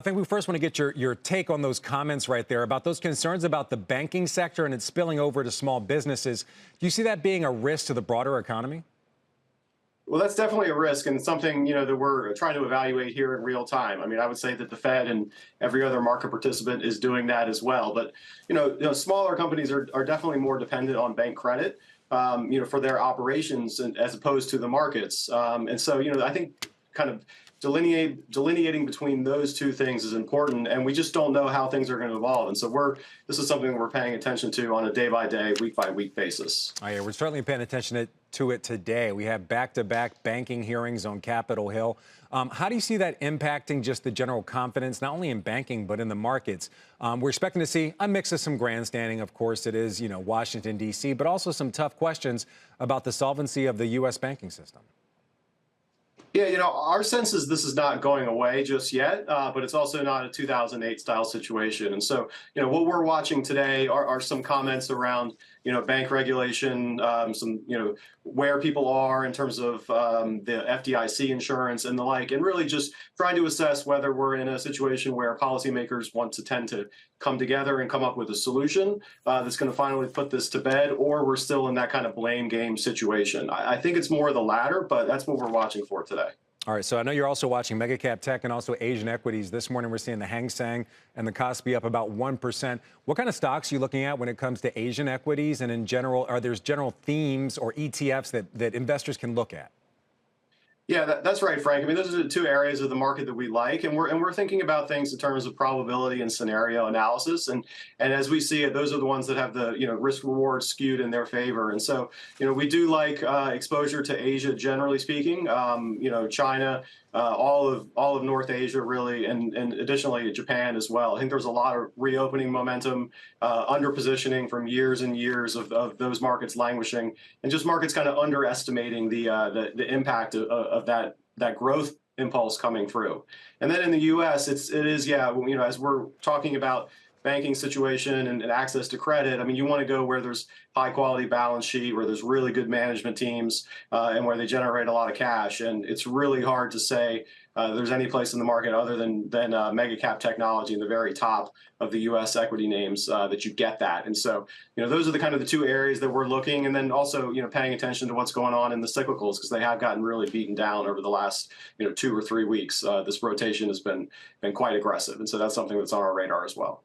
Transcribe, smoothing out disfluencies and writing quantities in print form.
I think we first want to get your take on those comments right there about those concerns about the banking sector and it spilling over to small businesses. Do you see that being a risk to the broader economy? Well, that's definitely a risk and something, that we're trying to evaluate here in real time. I mean, I would say that the Fed and every other market participant is doing that as well. But, smaller companies are definitely more dependent on bank credit, for their operations as opposed to the markets. And so, I think kind of delineating between those two things is important, and we just don't know how things are going to evolve. And so this is something we're paying attention to on a day-by-day, week-by-week basis. Oh, yeah, we're certainly paying attention to it today. We have back-to-back banking hearings on Capitol Hill. How do you see that impacting just the general confidence, not only in banking, but in the markets? We're expecting to see a mix of some grandstanding. Of course, it is, Washington, D.C., but also some tough questions about the solvency of the U.S. banking system. Yeah, our sense is this is not going away just yet, but it's also not a 2008 style situation. And so, what we're watching today are some comments around, bank regulation, some, where people are in terms of the FDIC insurance and the like, and really just trying to assess whether we're in a situation where policymakers want to tend to come together and come up with a solution that's going to finally put this to bed, or we're still in that kind of blame game situation. I think it's more of the latter, but that's what we're watching for today. All right, so I know you're also watching mega cap tech and also Asian equities. This morning, we're seeing the Hang Seng and the Kospi up about 1%. What kind of stocks are you looking at when it comes to Asian equities? And in general, are there general themes or ETFs that investors can look at? Yeah, that's right, Frank. I mean, those are the two areas of the market that we like, and we're thinking about things in terms of probability and scenario analysis. And as we see it, those are the ones that have the risk reward skewed in their favor. And so we do like exposure to Asia, generally speaking. China, all of North Asia, really, and additionally Japan as well. I think there's a lot of reopening momentum, under positioning from years and years of those markets languishing, and just markets kind of underestimating the impact of that growth impulse coming through. And then in the U.S., it is as we're talking about banking situation and access to credit, I mean, you want to go where there's high quality balance sheet, where there's really good management teams, and where they generate a lot of cash. And it's really hard to say there's any place in the market other than mega cap technology in the very top of the U.S. equity names that you get that. And so, those are the two areas that we're looking, and then also, paying attention to what's going on in the cyclicals, because they have gotten really beaten down over the last, 2 or 3 weeks. This rotation has been quite aggressive, and so that's something that's on our radar as well.